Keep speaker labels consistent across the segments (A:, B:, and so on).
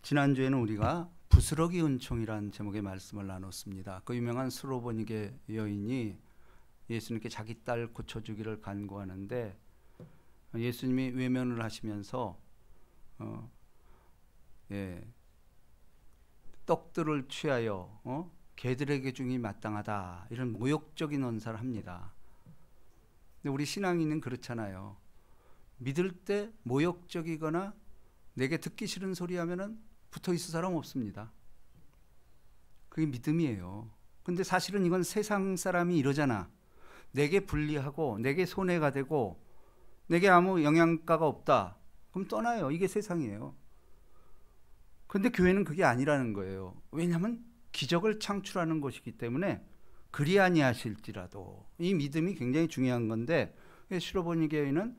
A: 지난주에는 우리가 부스러기 은총이라는 제목의 말씀을 나눴습니다. 그 유명한 스로보니게 여인이 예수님께 자기 딸 고쳐주기를 간구하는데 예수님이 외면을 하시면서 떡들을 취하여 개들에게 주기 마땅하다, 이런 모욕적인 언사를 합니다. 근데 우리 신앙인은 그렇잖아요. 믿을 때 모욕적이거나 내게 듣기 싫은 소리 하면은 붙어 있을 사람 없습니다. 그게 믿음이에요. 근데 사실은 이건 세상 사람이 이러잖아. 내게 불리하고 내게 손해가 되고 내게 아무 영향가가 없다, 그럼 떠나요. 이게 세상이에요. 근데 교회는 그게 아니라는 거예요. 왜냐하면 기적을 창출하는 것이기 때문에 그리 아니하실지라도, 이 믿음이 굉장히 중요한 건데, 시로보니 교회는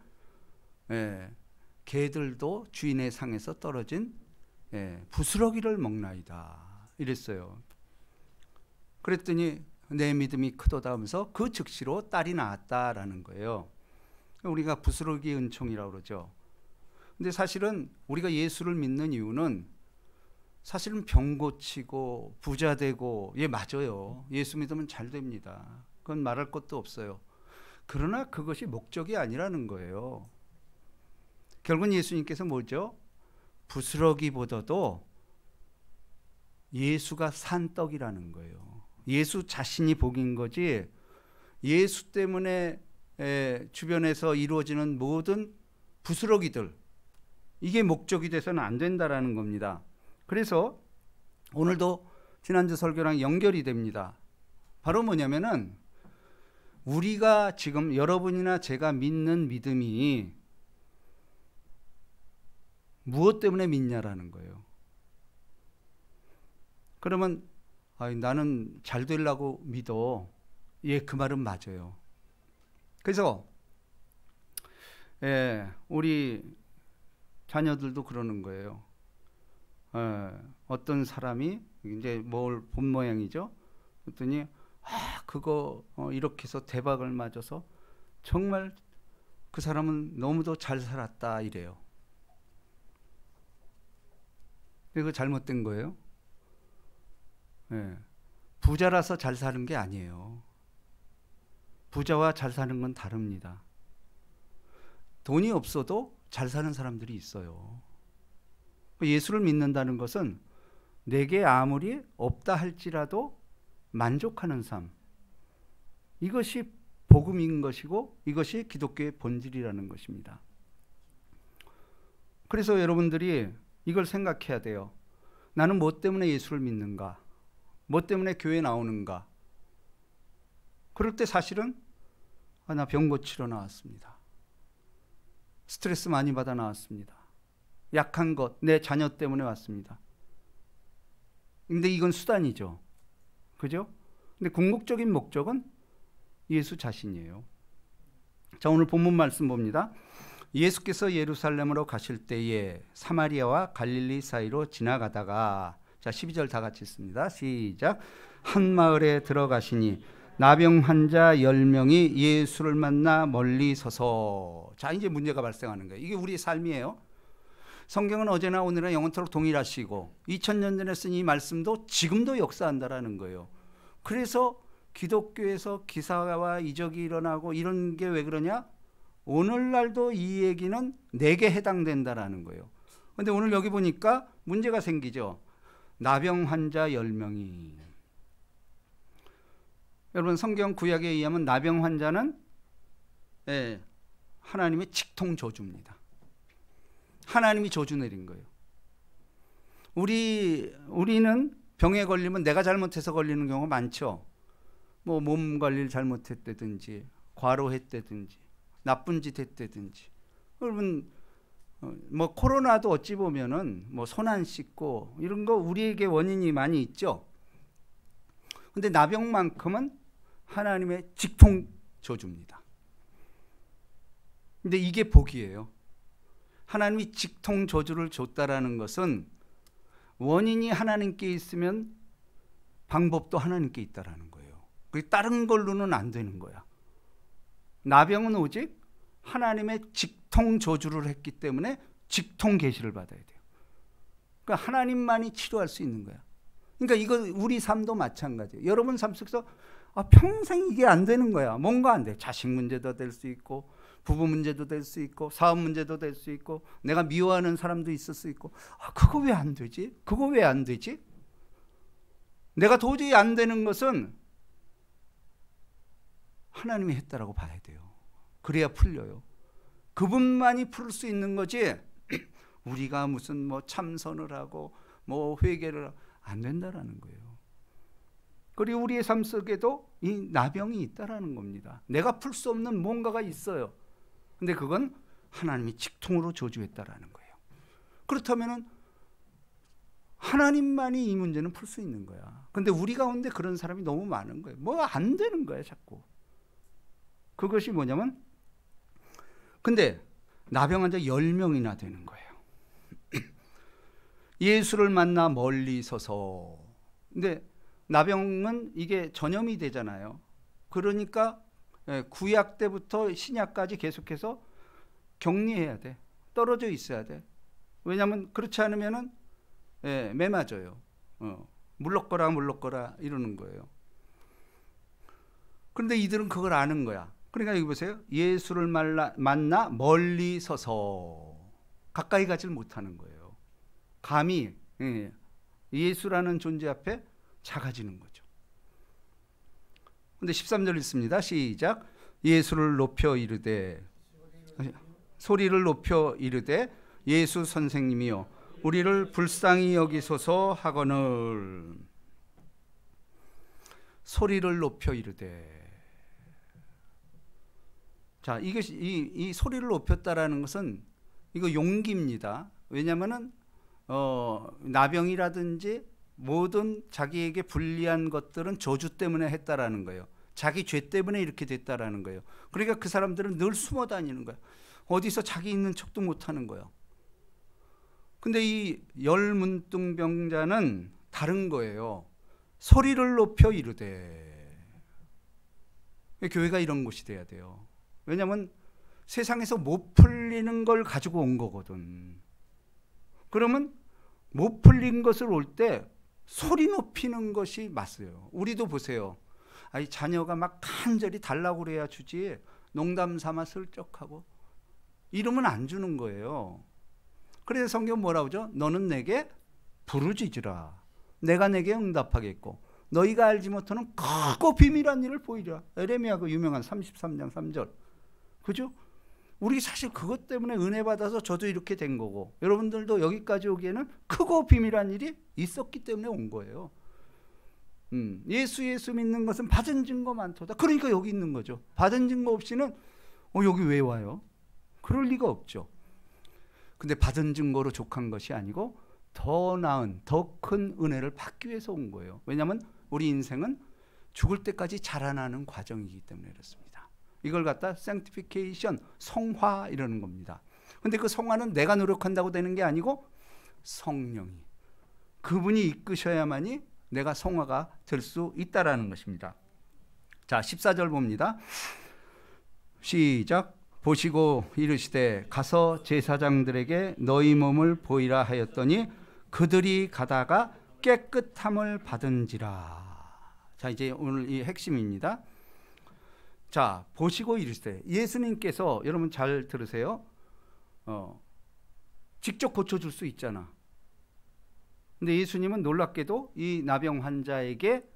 A: 개들도 주인의 상에서 떨어진 부스러기를 먹나이다 이랬어요. 그랬더니 내 믿음이 크도다 하면서 그 즉시로 딸이 나았다라는 거예요. 우리가 부스러기 은총이라고 그러죠. 근데 사실은 우리가 예수를 믿는 이유는 사실은 병 고치고 부자 되고, 맞아요. 예수 믿으면 잘 됩니다. 그건 말할 것도 없어요. 그러나 그것이 목적이 아니라는 거예요. 결국은 예수님께서 뭐죠? 부스러기보다도 예수가 산 떡이라는 거예요. 예수 자신이 복인 거지, 예수 때문에 주변에서 이루어지는 모든 부스러기들, 이게 목적이 돼서는 안 된다라는 겁니다. 그래서 오늘도 지난주 설교랑 연결이 됩니다. 바로 뭐냐면은 우리가 지금 여러분이나 제가 믿는 믿음이 무엇 때문에 믿냐라는 거예요. 그러면 나는 잘 되려고 믿어. 그 말은 맞아요. 그래서 우리 자녀들도 그러는 거예요. 어떤 사람이 이제 뭘 본 모양이죠. 그랬더니 그거 이렇게 해서 대박을 맞아서 정말 그 사람은 너무도 잘 살았다 이래요. 이거 잘못된 거예요. 부자라서 잘 사는 게 아니에요. 부자와 잘 사는 건 다릅니다. 돈이 없어도 잘 사는 사람들이 있어요. 예수를 믿는다는 것은 내게 아무리 없다 할지라도 만족하는 삶, 이것이 복음인 것이고 이것이 기독교의 본질이라는 것입니다. 그래서 여러분들이 이걸 생각해야 돼요. 나는 뭐 때문에 예수를 믿는가? 뭐 때문에 교회에 나오는가? 그럴 때 사실은 나 병 고치러 나왔습니다. 스트레스 많이 받아 나왔습니다. 약한 것, 내 자녀 때문에 왔습니다. 근데 이건 수단이죠. 그죠? 근데 궁극적인 목적은 예수 자신이에요. 자, 오늘 본문 말씀 봅니다. 예수께서 예루살렘으로 가실 때에 사마리아와 갈릴리 사이로 지나가다가, 자 12절 다 같이 읽습니다. 시작. 한 마을에 들어가시니 나병 환자 10명이 예수를 만나 멀리 서서. 자, 이제 문제가 발생하는 거예요. 이게 우리의 삶이에요. 성경은 어제나 오늘이나 영원토록 동일하시고 2000년 전에 쓴 이 말씀도 지금도 역사한다라는 거예요. 그래서 기독교에서 기사와 이적이 일어나고 이런 게 왜 그러냐? 오늘날도 이 얘기는 내게 해당된다라는 거예요. 그런데 오늘 여기 보니까 문제가 생기죠. 나병 환자 10명이. 여러분, 성경 구약에 의하면 나병 환자는 하나님의 직통 저주입니다. 하나님이 저주 내린 거예요. 우리는 병에 걸리면 내가 잘못해서 걸리는 경우가 많죠. 뭐 몸 관리를 잘못했다든지, 과로했다든지, 나쁜 짓 했다든지. 여러분, 뭐 코로나도 어찌 보면은 뭐 손 안 씻고 이런 거 우리에게 원인이 많이 있죠. 근데 나병만큼은 하나님의 직통 저주입니다. 근데 이게 복이에요. 하나님이 직통 저주를 줬다라는 것은 원인이 하나님께 있으면 방법도 하나님께 있다라는 거예요. 그게 다른 걸로는 안 되는 거야. 나병은 오직 하나님의 직통 저주를 했기 때문에 직통 계시를 받아야 돼요. 그러니까 하나님만이 치료할 수 있는 거야. 그러니까 이거 우리 삶도 마찬가지예요. 여러분 삶 속에서 평생 이게 안 되는 거야. 뭔가 안 돼. 자식 문제도 될 수 있고, 부부 문제도 될 수 있고, 사업 문제도 될 수 있고, 내가 미워하는 사람도 있을 수 있고, 그거 왜 안 되지? 그거 왜 안 되지? 내가 도저히 안 되는 것은 하나님이 했다라고 봐야 돼요. 그래야 풀려요. 그분만이 풀 수 있는 거지 우리가 무슨 뭐 참선을 하고 뭐 회개를 안 된다라는 거예요. 그리고 우리의 삶 속에도 이 나병이 있다라는 겁니다. 내가 풀 수 없는 뭔가가 있어요. 근데 그건 하나님이 직통으로 저주했다라는 거예요. 그렇다면은 하나님만이 이 문제는 풀 수 있는 거야. 근데 우리 가운데 그런 사람이 너무 많은 거예요. 뭐 안 되는 거야 자꾸. 그것이 뭐냐면, 근데 나병 환자 10명이나 되는 거예요. 예수를 만나 멀리 서서. 근데 나병은 이게 전염이 되잖아요. 그러니까 구약 때부터 신약까지 계속해서 격리해야 돼. 떨어져 있어야 돼. 왜냐하면 그렇지 않으면은 매 맞아요. 물러거라 이러는 거예요. 그런데 이들은 그걸 아는 거야. 그러니까 여기 보세요. 예수를 만나 멀리 서서 가까이 가질 못하는 거예요. 감히 예수라는 존재 앞에 작아지는 거죠. 근데 13절 읽습니다. 시작. 예수를 높여 이르되, 소리를 높여 이르되 예수 선생님이여 우리를 불쌍히 여기소서 하거늘. 소리를 높여 이르되. 자, 이것이 이 소리를 높였다라는 것은 이거 용기입니다. 왜냐하면은 나병이라든지 모든 자기에게 불리한 것들은 저주 때문에 했다라는 거예요. 자기 죄 때문에 이렇게 됐다라는 거예요. 그러니까 그 사람들은 늘 숨어 다니는 거예요. 어디서 자기 있는 척도 못 하는 거예요. 근데 이 열문둥병자는 다른 거예요. 소리를 높여 이르되. 교회가 이런 곳이 돼야 돼요. 왜냐하면 세상에서 못 풀리는 걸 가지고 온 거거든. 그러면 못 풀린 것을 올 때 소리 높이는 것이 맞어요. 우리도 보세요. 아니, 자녀가 막 간절히 달라고 그래야 주지 농담 삼아 슬쩍하고 이러면 안 주는 거예요. 그래서 성경 뭐라고 하죠? 너는 내게 부르짖으라. 내가 내게 응답하겠고 너희가 알지 못하는 크고 비밀한 일을 보이리라. 에레미야 그 유명한 33장 3절. 그죠? 우리 사실 그것 때문에 은혜 받아서 저도 이렇게 된 거고 여러분들도 여기까지 오기에는 크고 비밀한 일이 있었기 때문에 온 거예요. 예수 믿는 것은 받은 증거 많도다. 그러니까 여기 있는 거죠. 받은 증거 없이는 여기 왜 와요? 그럴 리가 없죠. 근데 받은 증거로 족한 것이 아니고 더 나은 더 큰 은혜를 받기 위해서 온 거예요. 왜냐하면 우리 인생은 죽을 때까지 자라나는 과정이기 때문에 그렇습니다. 이걸 갖다 sanctification, 성화 이러는 겁니다. 근데 그 성화는 내가 노력한다고 되는 게 아니고 성령이, 그분이 이끄셔야만이 내가 성화가 될 수 있다라는 것입니다. 자, 14절 봅니다. 시작. 보시고 이르시되 가서 제사장들에게 너희 몸을 보이라 하였더니 그들이 가다가 깨끗함을 받은지라. 자, 이제 오늘 이 핵심입니다. 자, 보시고 이르시되, 예수님께서 여러분 잘 들으세요. 직접 고쳐줄 수 있잖아. 근데 예수님은 놀랍게도 이 나병 환자에게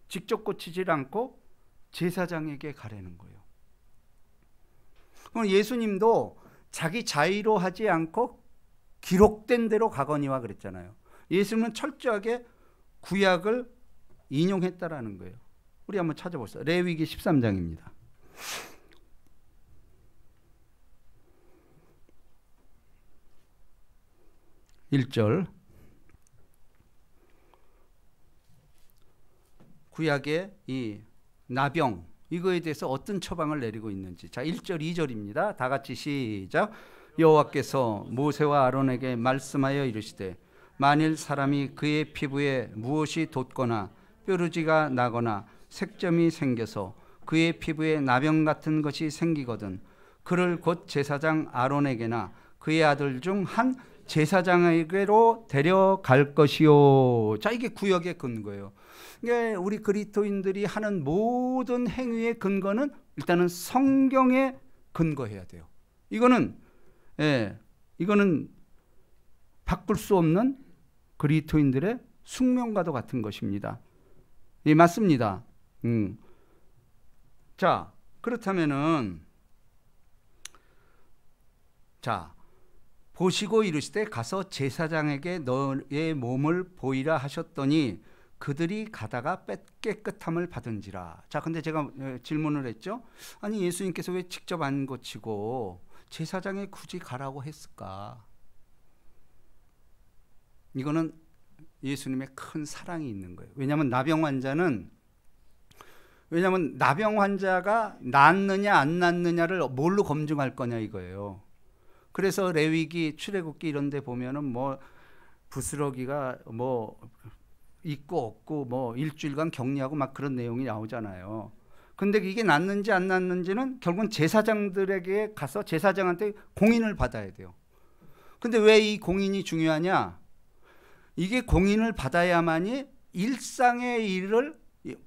A: 직접 고치질 않고 제사장에게 가라는 거예요. 그럼 예수님도 자기 자의로 하지 않고 기록된 대로 가거니와 그랬잖아요. 예수님은 철저하게 구약을 인용했다라는 거예요. 우리 한번 찾아보세요. 레위기 13장입니다. 1절. 구약의 이 나병 이거에 대해서 어떤 처방을 내리고 있는지. 자, 1절 2절입니다. 다 같이 시작. 여호와께서 모세와 아론에게 말씀하여 이르시되 만일 사람이 그의 피부에 무엇이 돋거나 뾰루지가 나거나 색점이 생겨서 그의 피부에 나병 같은 것이 생기거든 그를 곧 제사장 아론에게나 그의 아들 중 한 제사장에게로 데려갈 것이요. 자, 이게 구역의 근거예요. 이게 우리 그리스도인들이 하는 모든 행위의 근거는 일단은 성경에 근거해야 돼요. 이거는 바꿀 수 없는 그리스도인들의 숙명과도 같은 것입니다. 예, 맞습니다. 자, 그렇다면은 자, 보시고 이르시되 가서 제사장에게 너의 몸을 보이라 하셨더니 그들이 가다가 깨끗함을 받은지라. 자, 근데 제가 질문을 했죠. 아니, 예수님께서 왜 직접 안 고치고 제사장에 굳이 가라고 했을까? 이거는 예수님의 큰 사랑이 있는 거예요. 왜냐하면 나병 환자가 낫느냐 안 낫느냐를 뭘로 검증할 거냐 이거예요. 그래서 레위기, 출애굽기 이런 데 보면은 뭐 부스러기가 뭐 있고 없고 뭐 일주일간 격리하고 막 그런 내용이 나오잖아요. 근데 이게 낫는지 안 낫는지는 결국은 제사장들에게 가서 제사장한테 공인을 받아야 돼요. 근데 왜 이 공인이 중요하냐? 이게 공인을 받아야만이 일상의 일을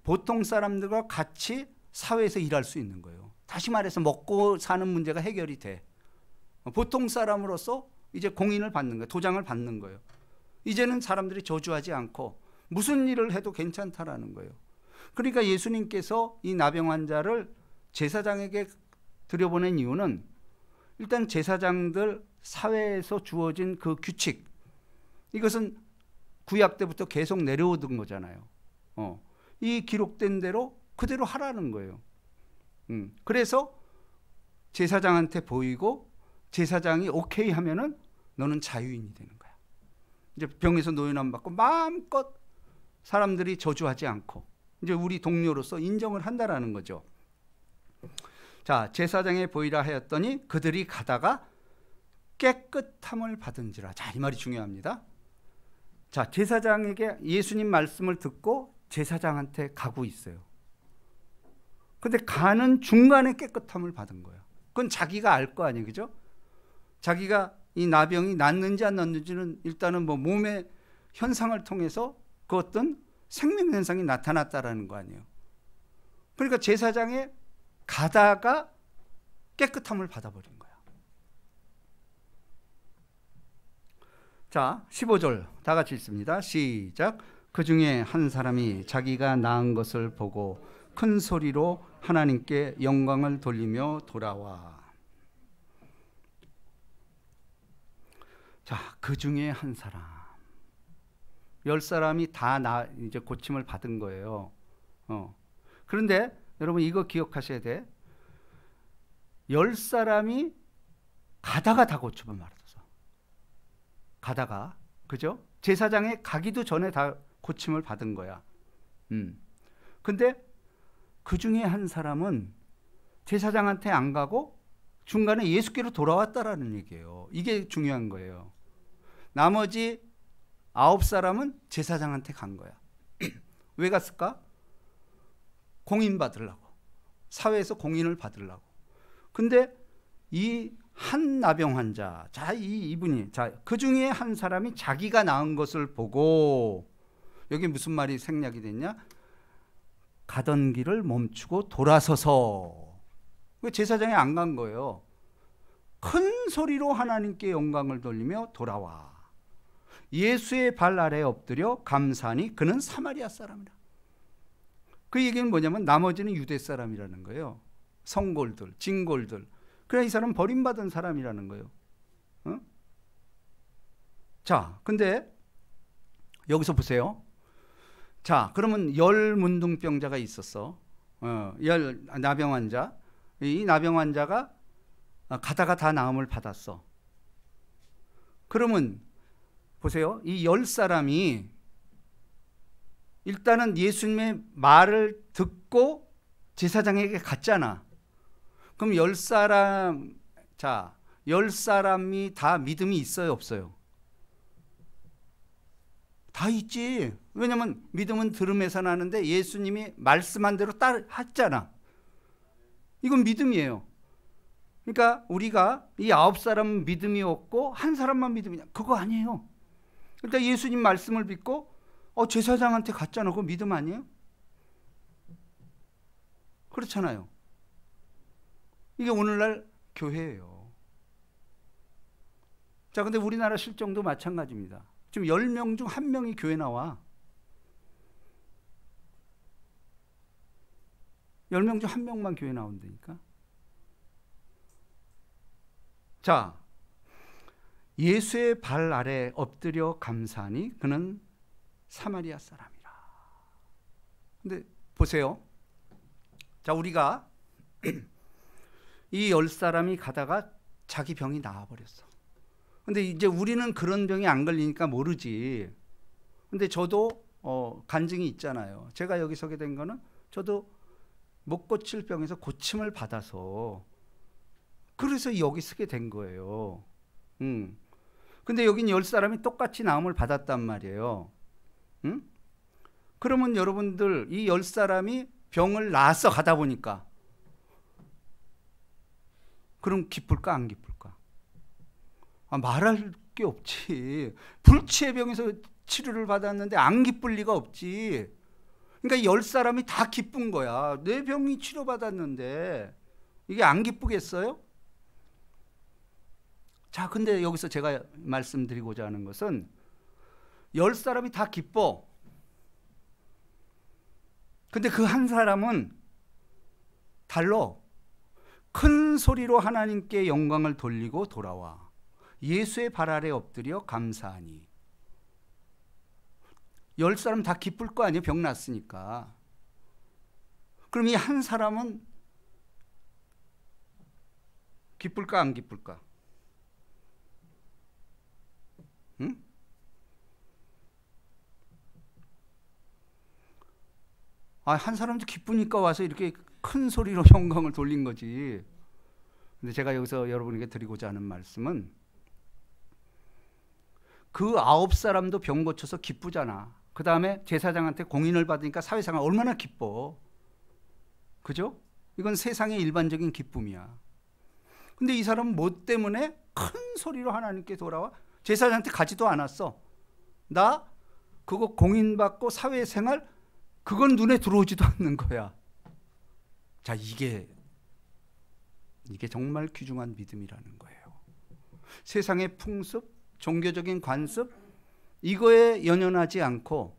A: 보통 사람들과 같이 사회에서 일할 수 있는 거예요. 다시 말해서 먹고 사는 문제가 해결이 돼. 보통 사람으로서 이제 공인을 받는 거예요. 도장을 받는 거예요. 이제는 사람들이 저주하지 않고 무슨 일을 해도 괜찮다라는 거예요. 그러니까 예수님께서 이 나병 환자를 제사장에게 들여보낸 이유는 일단 제사장들 사회에서 주어진 그 규칙, 이것은 구약 때부터 계속 내려오던 거잖아요. 이 기록된 대로 그대로 하라는 거예요. 그래서 제사장한테 보이고 제사장이 오케이 하면은 너는 자유인이 되는 거야. 이제 병에서 노인함 받고 마음껏 사람들이 저주하지 않고 이제 우리 동료로서 인정을 한다라는 거죠. 자, 제사장에 보이라 하였더니 그들이 가다가 깨끗함을 받은지라. 자, 이 말이 중요합니다. 자, 제사장에게 예수님 말씀을 듣고 제사장한테 가고 있어요. 근데 가는 중간에 깨끗함을 받은 거예요. 그건 자기가 알 거 아니에요, 그죠? 자기가 이 나병이 낫는지 안 낫는지는 일단은 뭐 몸의 현상을 통해서 그 어떤 생명 현상이 나타났다라는 거 아니에요. 그러니까 제사장에 가다가 깨끗함을 받아버린 거야. 자, 15절 다 같이 읽습니다. 시작. 그 중에 한 사람이 자기가 나은 것을 보고 큰 소리로 하나님께 영광을 돌리며 돌아와. 자, 그 중에 한 사람. 10사람이 다 이제 고침을 받은 거예요. 그런데 여러분 이거 기억하셔야 돼. 10사람이 가다가 다 고침을 받았어. 가다가. 그죠? 제사장에 가기도 전에 다 고침을 받은 거야. 근데 그 중에 한 사람은 제사장한테 안 가고 중간에 예수께로 돌아왔다라는 얘기예요. 이게 중요한 거예요. 나머지 9사람은 제사장한테 간 거야. 왜 갔을까? 공인 받으려고. 사회에서 공인을 받으려고. 근데 이 한 나병 환자, 자, 이분이, 자, 그 중에 한 사람이 자기가 나은 것을 보고, 여기 무슨 말이 생략이 됐냐? 가던 길을 멈추고 돌아서서, 제사장에 안 간 거예요. 큰 소리로 하나님께 영광을 돌리며 돌아와. 예수의 발 아래에 엎드려 감사하니 그는 사마리아 사람이라. 그 얘기는 뭐냐면 나머지는 유대 사람이라는 거예요. 성골들, 진골들. 그래, 이 사람은 버림받은 사람이라는 거예요. 자, 근데 여기서 보세요. 자, 그러면 10문둥병자가 있었어. 10 나병 환자. 이 나병 환자가 가다가 다 나음을 받았어. 그러면 보세요. 이 10사람이 일단은 예수님의 말을 듣고 제사장에게 갔잖아. 그럼 10사람, 자, 10사람이 다 믿음이 있어요, 없어요? 다 있지. 왜냐면 믿음은 들음에서 나는데 예수님이 말씀한 대로 했잖아. 이건 믿음이에요. 그러니까 우리가 이 9사람은 믿음이 없고 한 사람만 믿음이냐? 그거 아니에요. 일단 예수님 말씀을 믿고 제사장한테 갔잖아. 그거 믿음 아니에요? 그렇잖아요. 이게 오늘날 교회예요. 자, 근데 우리나라 실정도 마찬가지입니다. 지금 10명 중 1명이 교회 나와. 10명 중 1명만 교회 나온다니까. 자, 예수의 발 아래 엎드려 감사하니 그는 사마리아 사람이라. 근데 보세요. 자, 우리가 이 10사람이 가다가 자기 병이 나와버렸어. 근데 이제 우리는 그런 병이 안 걸리니까 모르지. 근데 저도 간증이 있잖아요. 제가 여기 서게 된 거는 저도 못 고칠 병에서 고침을 받아서 그래서 여기 서게 된 거예요. 근데 여긴 10사람이 똑같이 나음을 받았단 말이에요. 그러면 여러분들 이 10사람이 병을 나았어 가다 보니까 그럼 기쁠까 안 기쁠까? 말할 게 없지. 불치의 병에서 치료를 받았는데 안 기쁠 리가 없지. 그러니까 10사람이 다 기쁜 거야. 내 병이 치료받았는데 이게 안 기쁘겠어요? 자, 근데 여기서 제가 말씀드리고자 하는 것은 10사람이 다 기뻐. 근데 그 한 사람은 달라. 큰 소리로 하나님께 영광을 돌리고 돌아와 예수의 발 아래 엎드려 감사하니. 10사람 다 기쁠 거 아니에요? 병 났으니까. 그럼 이 한 사람은 기쁠까 안 기쁠까? 응? 한 사람도 기쁘니까 와서 이렇게 큰 소리로 영광을 돌린 거지. 근데 제가 여기서 여러분에게 드리고자 하는 말씀은 그 9사람도 병 고쳐서 기쁘잖아. 그 다음에 제사장한테 공인을 받으니까 사회생활 얼마나 기뻐. 그죠? 이건 세상의 일반적인 기쁨이야. 근데 이 사람은 뭐 때문에 큰 소리로 하나님께 돌아와? 제사장한테 가지도 않았어. 나 그거 공인받고 사회생활 그건 눈에 들어오지도 않는 거야. 자, 이게 정말 귀중한 믿음이라는 거예요. 세상의 풍습, 종교적인 관습 이거에 연연하지 않고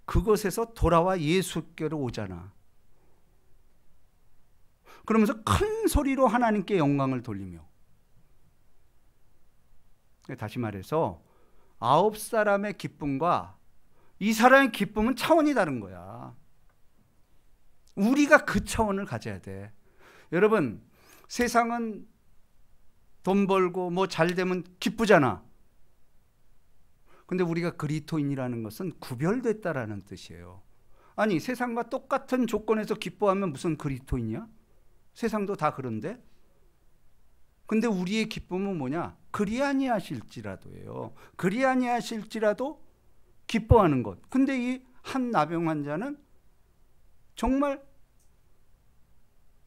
A: 그것에서 돌아와 예수께로 오잖아. 그러면서 큰 소리로 하나님께 영광을 돌리며. 다시 말해서 9사람의 기쁨과 이 사람의 기쁨은 차원이 다른 거야. 우리가 그 차원을 가져야 돼. 여러분, 세상은 돈 벌고 뭐 잘 되면 기쁘잖아. 근데 우리가 그리스도인이라는 것은 구별됐다라는 뜻이에요. 아니, 세상과 똑같은 조건에서 기뻐하면 무슨 그리스도인이야? 세상도 다 그런데? 근데 우리의 기쁨은 뭐냐? 그리 아니하실지라도예요. 그리 아니하실지라도 기뻐하는 것. 근데 이 한 나병 환자는 정말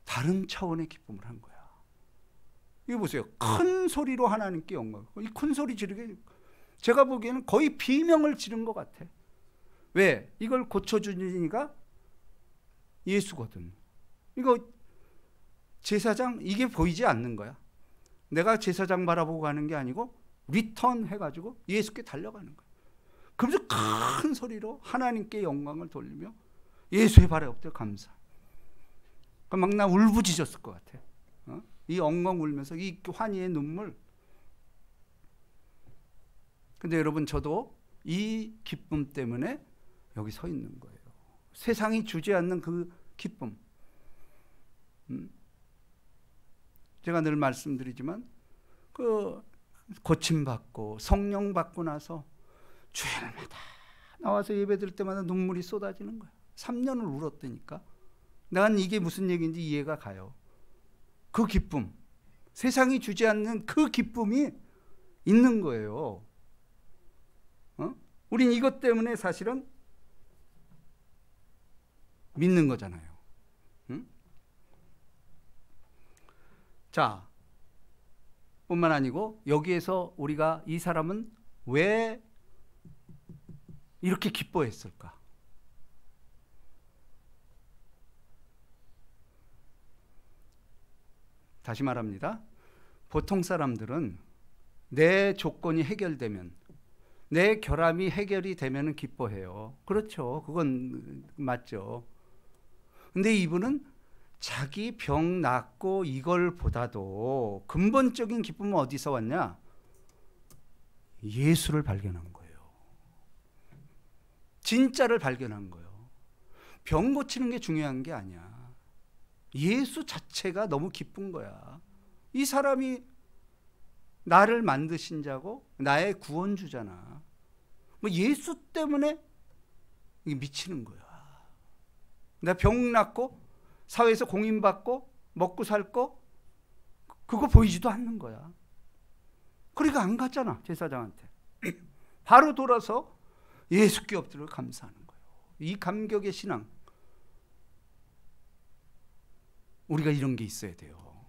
A: 다른 차원의 기쁨을 한 거야. 이거 보세요. 큰 소리로 하나님께 영광. 이 큰 소리 지르게 제가 보기에는 거의 비명을 지른 것 같아. 왜? 이걸 고쳐주는 이가 예수거든. 이거 제사장 이게 보이지 않는 거야. 내가 제사장 바라보고 가는 게 아니고 리턴 해가지고 예수께 달려가는 거야. 그러면서 큰 소리로 하나님께 영광을 돌리며 예수의 발에 엎드려 감사. 막 나 울부짖었을 것 같아. 이 엉엉 울면서 이 환희의 눈물. 근데 여러분, 저도 이 기쁨 때문에 여기 서 있는 거예요. 세상이 주지 않는 그 기쁨. 제가 늘 말씀드리지만 그 고침받고 성령 받고 나서 주일마다 나와서 예배 드릴 때마다 눈물이 쏟아지는 거야. 3년을 울었다니까. 난 이게 무슨 얘기인지 이해가 가요. 그 기쁨, 세상이 주지 않는 그 기쁨이 있는 거예요. 우린 이것 때문에 사실은 믿는 거잖아요. 자, 뿐만 아니고 여기에서 우리가 이 사람은 왜 이렇게 기뻐했을까? 다시 말합니다. 보통 사람들은 내 조건이 해결되면, 내 결함이 해결이 되면 기뻐해요. 그렇죠. 그건 맞죠. 근데 이분은 자기 병 낫고 이걸 보다도 근본적인 기쁨은 어디서 왔냐? 예수를 발견한 거예요. 진짜를 발견한 거예요. 병 고치는 게 중요한 게 아니야. 예수 자체가 너무 기쁜 거야. 이 사람이 나를 만드신 자고 나의 구원주잖아. 뭐 예수 때문에 미치는 거야. 내가 병 낫고 사회에서 공인받고 먹고 살 거 그거 보이지도 않는 거야. 그러니까 안 갔잖아, 제사장한테. 바로 돌아서 예수께 엎드려 감사하는 거예요. 이 감격의 신앙, 우리가 이런 게 있어야 돼요.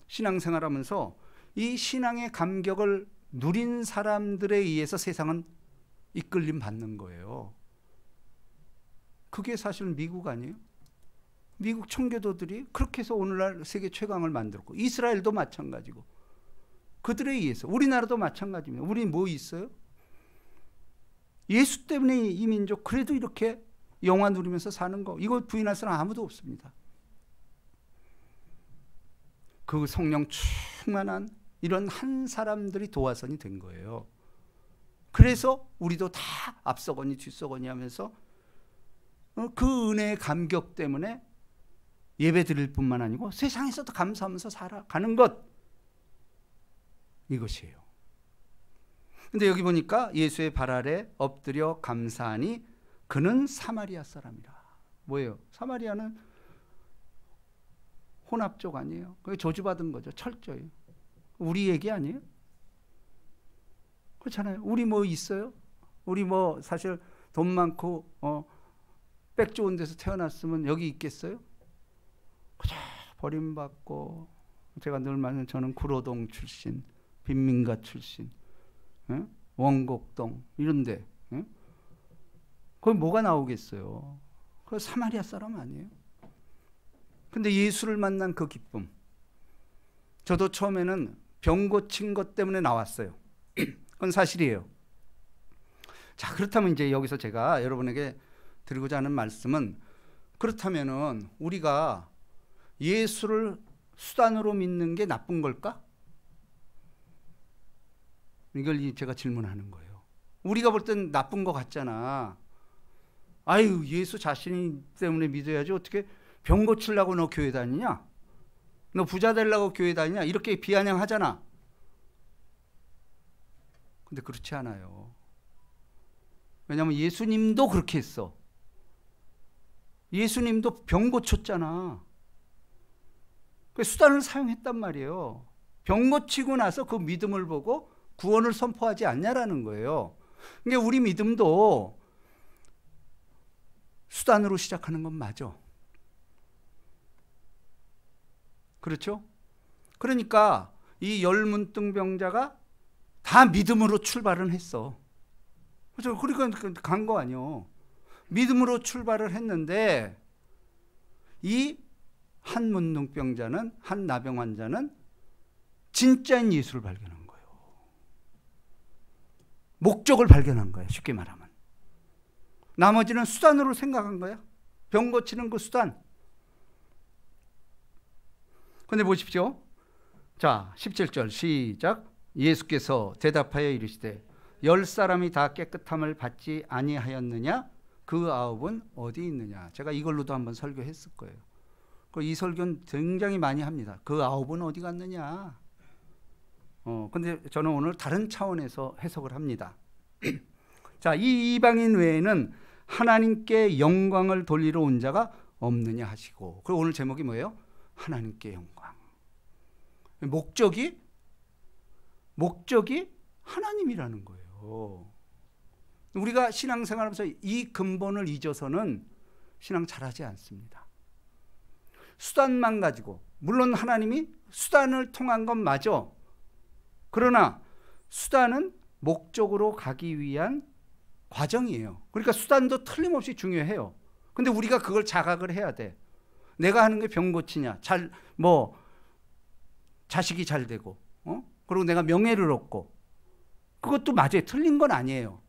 A: 신앙생활하면서 이 신앙의 감격을 누린 사람들에 의해서 세상은 이끌림 받는 거예요. 그게 사실 미국 아니에요? 미국 청교도들이 그렇게 해서 오늘날 세계 최강을 만들었고, 이스라엘도 마찬가지고, 그들에 의해서, 우리나라도 마찬가지입니다. 우리 뭐 있어요? 예수 때문에 이 민족 그래도 이렇게 영화 누리면서 사는 거, 이거 부인할 사람 아무도 없습니다. 그 성령 충만한 이런 한 사람들이 도화선이 된 거예요. 그래서 우리도 다 앞서거니 뒤서거니 하면서 그 은혜의 감격 때문에 예배 드릴 뿐만 아니고 세상에서도 감사하면서 살아가는 것, 이것이에요. 근데 여기 보니까 예수의 발 아래 엎드려 감사하니 그는 사마리아 사람이라. 뭐예요? 사마리아는 혼합족 아니에요? 그게 저주받은 거죠. 철저히. 우리 얘기 아니에요? 그렇잖아요. 우리 뭐 있어요? 우리 뭐 사실 돈 많고 백 좋은 데서 태어났으면 여기 있겠어요? 그저 버림받고, 제가 늘 말하는, 저는 구로동 출신, 빈민가 출신, 원곡동 이런데 거기 뭐가 나오겠어요? 그 사마리아 사람 아니에요? 근데 예수를 만난 그 기쁨, 저도 처음에는 병 고친 것 때문에 나왔어요. 그건 사실이에요. 자, 그렇다면 이제 여기서 제가 여러분에게 드리고자 하는 말씀은, 그렇다면은 우리가 예수를 수단으로 믿는 게 나쁜 걸까? 이걸 제가 질문하는 거예요. 우리가 볼 땐 나쁜 것 같잖아. 아유, 예수 자신 때문에 믿어야지. 어떻게 병 고치려고 너 교회 다니냐? 너 부자 되려고 교회 다니냐? 이렇게 비아냥하잖아. 근데 그렇지 않아요. 왜냐하면 예수님도 그렇게 했어. 예수님도 병 고쳤잖아. 그 수단을 사용했단 말이에요. 병 고치고 나서 그 믿음을 보고 구원을 선포하지 않냐라는 거예요. 그러니까 우리 믿음도 수단으로 시작하는 건 맞아. 그렇죠? 그러니까 이 열문둥병자가 다 믿음으로 출발은 했어. 그렇죠? 그러니까 간 거 아니요. 믿음으로 출발을 했는데, 이 한 문둥병자는, 한 나병 환자는 진짜인 예수를 발견한 거예요. 목적을 발견한 거예요. 쉽게 말하면. 나머지는 수단으로 생각한 거야. 병 고치는 그 수단. 근데 보십시오. 자, 17절 시작. 예수께서 대답하여 이르시되 10사람이 다 깨끗함을 받지 아니하였느냐? 그 9은 어디 있느냐? 제가 이걸로도 한번 설교했을 거예요. 이 설교는 굉장히 많이 합니다. 그 9은 어디 갔느냐? 근데 저는 오늘 다른 차원에서 해석을 합니다. 자, 이 이방인 외에는 하나님께 영광을 돌리러 온 자가 없느냐 하시고, 그리고 오늘 제목이 뭐예요? 하나님께 영광. 목적이 하나님이라는 거예요. 우리가 신앙생활하면서 이 근본을 잊어서는 신앙 잘하지 않습니다. 수단만 가지고, 물론 하나님이 수단을 통한 건 맞아. 그러나 수단은 목적으로 가기 위한 과정이에요. 그러니까 수단도 틀림없이 중요해요. 근데 우리가 그걸 자각을 해야 돼. 내가 하는 게 병 고치냐, 자식이 잘 되고, 그리고 내가 명예를 얻고, 그것도 맞아요. 틀린 건 아니에요.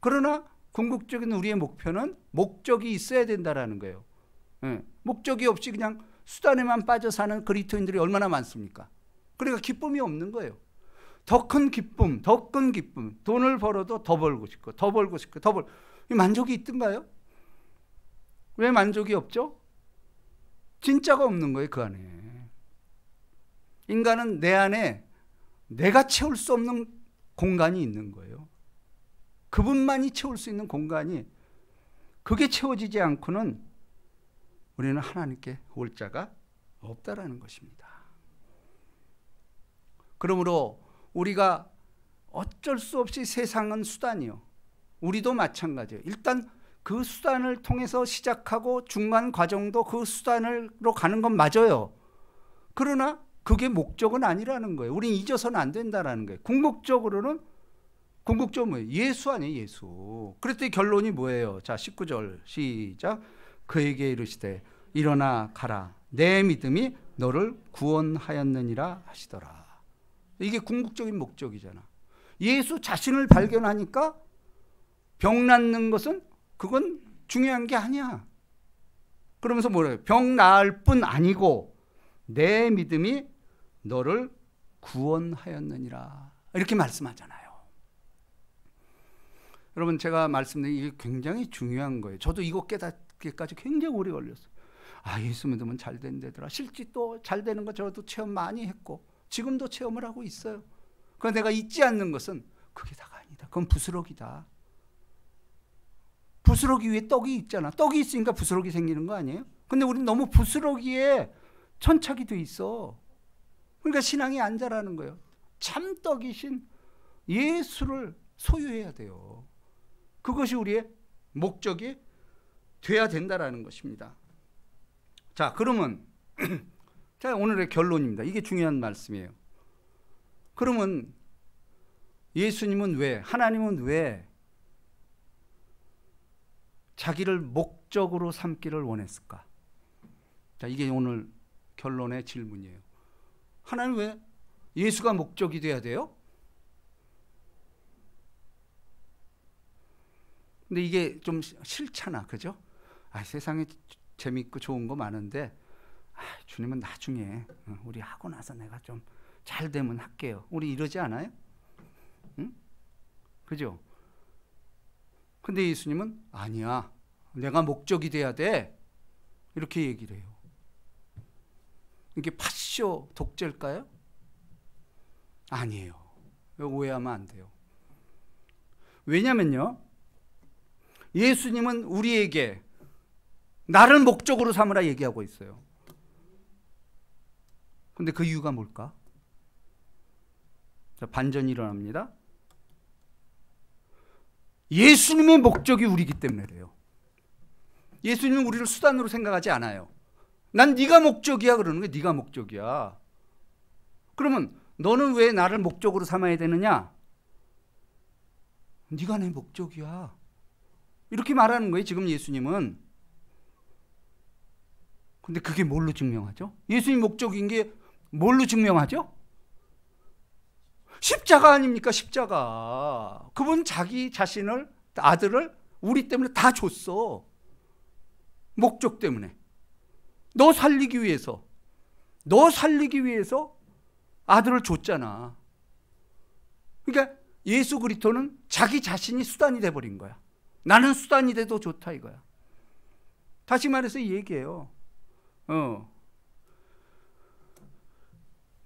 A: 그러나 궁극적인 우리의 목표는 목적이 있어야 된다라는 거예요. 목적이 없이 그냥 수단에만 빠져 사는 그리스도인들이 얼마나 많습니까? 그러니까 기쁨이 없는 거예요. 더 큰 기쁨, 더 큰 기쁨. 돈을 벌어도 더 벌고 싶고, 더 벌고 싶고, 더 벌. 만족이 있던가요? 왜 만족이 없죠? 진짜가 없는 거예요, 그 안에. 인간은 내 안에 내가 채울 수 없는 공간이 있는 거예요. 그분만이 채울 수 있는 공간이, 그게 채워지지 않고는 우리는 하나님께 올 자가 없다라는 것입니다. 그러므로 우리가 어쩔 수 없이, 세상은 수단이요. 우리도 마찬가지예요. 일단 그 수단을 통해서 시작하고 중간 과정도 그 수단으로 가는 건 맞아요. 그러나 그게 목적은 아니라는 거예요. 우린 잊어서는 안 된다는 거예요. 궁극적으로는 뭐예요? 예수 아니에요, 예수. 그랬더니 결론이 뭐예요? 자, 19절 시작. 그에게 이르시되 일어나 가라. 내 믿음이 너를 구원하였느니라 하시더라. 이게 궁극적인 목적이잖아. 예수 자신을 발견하니까 병 낫는 것은 그건 중요한 게 아니야. 그러면서 뭐래요? 병 나을 뿐 아니고 내 믿음이 너를 구원하였느니라. 이렇게 말씀하잖아요. 여러분, 제가 말씀드린 이게 굉장히 중요한 거예요. 저도 이거 깨닫기까지 굉장히 오래 걸렸어요. 예수 믿으면 잘 된다더라. 실제 또 잘 되는 거 저도 체험 많이 했고 지금도 체험을 하고 있어요. 그런데 내가 잊지 않는 것은 그게 다가 아니다. 그건 부스러기다. 부스러기 위에 떡이 있잖아. 떡이 있으니까 부스러기 생기는 거 아니에요? 근데 우리는 너무 부스러기에 천착이 돼 있어. 그러니까 신앙이 안 자라는 거예요. 참떡이신 예수를 소유해야 돼요. 그것이 우리의 목적이 돼야 된다라는 것입니다. 자, 그러면 자, 오늘의 결론입니다. 이게 중요한 말씀이에요. 그러면 예수님은 왜, 하나님은 왜 자기를 목적으로 삼기를 원했을까? 자, 이게 오늘 결론의 질문이에요. 하나님 왜 예수가 목적이 돼야 돼요? 근데 이게 좀 싫잖아, 그죠? 세상에 재밌고 좋은 거 많은데 주님은 나중에 우리 하고 나서 내가 좀 잘 되면 할게요. 우리 이러지 않아요? 응? 그죠? 근데 예수님은 아니야. 내가 목적이 돼야 돼. 이렇게 얘기를 해요. 이게 파쇼 독재일까요? 아니에요. 오해하면 안 돼요. 왜냐면요, 예수님은 우리에게 나를 목적으로 삼으라 얘기하고 있어요. 근데 그 이유가 뭘까? 자, 반전이 일어납니다. 예수님의 목적이 우리이기 때문에 그래요. 예수님은 우리를 수단으로 생각하지 않아요. 난 네가 목적이야 그러는 거야. 네가 목적이야. 그러면 너는 왜 나를 목적으로 삼아야 되느냐? 네가 내 목적이야. 이렇게 말하는 거예요, 지금 예수님은. 근데 그게 뭘로 증명하죠? 예수님 목적인 게 뭘로 증명하죠? 십자가 아닙니까? 십자가. 그분 자기 자신을, 아들을 우리 때문에 다 줬어. 목적 때문에. 너 살리기 위해서 아들을 줬잖아. 그러니까 예수 그리스도는 자기 자신이 수단이 돼버린 거야. 나는 수단이 돼도 좋다 이거야. 다시 말해서 이 얘기예요.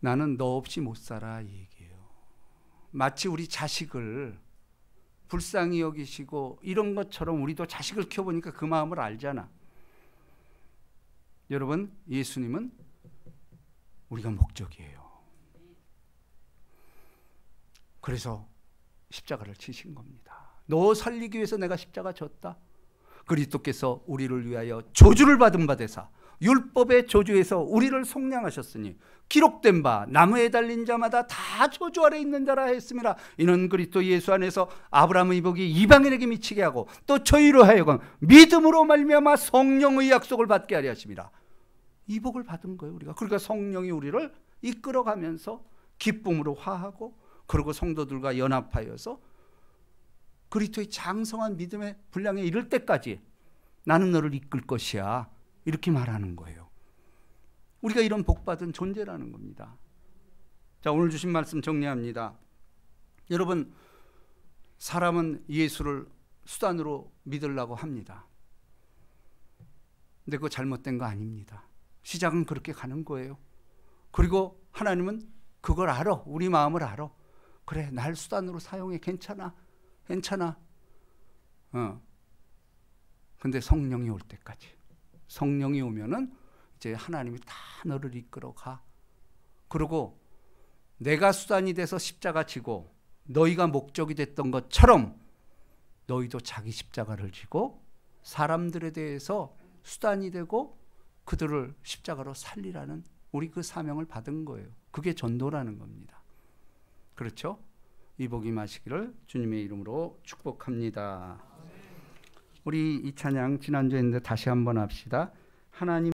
A: 나는 너 없이 못 살아 이 얘기예요. 마치 우리 자식을 불쌍히 여기시고 이런 것처럼 우리도 자식을 키워보니까 그 마음을 알잖아. 여러분, 예수님은 우리가 목적이에요. 그래서 십자가를 치신 겁니다. 너 살리기 위해서 내가 십자가 졌다. 그리스도께서 우리를 위하여 저주를 받은 바 되사 율법의 저주에서 우리를 속량하셨으니 기록된 바 나무에 달린 자마다 다 저주 아래 있는 자라 했습니다. 이는 그리스도 예수 안에서 아브라함의 복이 이방인에게 미치게 하고 또 저희로 하여금 믿음으로 말미암아 성령의 약속을 받게 하려 하십니다. 이 복을 받은 거예요, 우리가. 그러니까 성령이 우리를 이끌어가면서 기쁨으로 화하고, 그리고 성도들과 연합하여서 그리스도의 장성한 믿음의 분량에 이를 때까지 나는 너를 이끌 것이야, 이렇게 말하는 거예요. 우리가 이런 복받은 존재라는 겁니다. 자, 오늘 주신 말씀 정리합니다. 여러분, 사람은 예수를 수단으로 믿으려고 합니다. 근데 그거 잘못된 거 아닙니다. 시작은 그렇게 가는 거예요. 그리고 하나님은 그걸 알아. 우리 마음을 알아. 그래, 날 수단으로 사용해. 괜찮아. 근데 성령이 올 때까지. 성령이 오면은 이제 하나님이 다 너를 이끌어가. 그리고 내가 수단이 돼서 십자가 지고 너희가 목적이 됐던 것처럼 너희도 자기 십자가를 지고 사람들에 대해서 수단이 되고 그들을 십자가로 살리라는 우리 그 사명을 받은 거예요. 그게 전도라는 겁니다. 그렇죠? 이 복이 마시기를 주님의 이름으로 축복합니다. 우리 이 찬양 지난주에 했는데 다시 한번 합시다. 하나님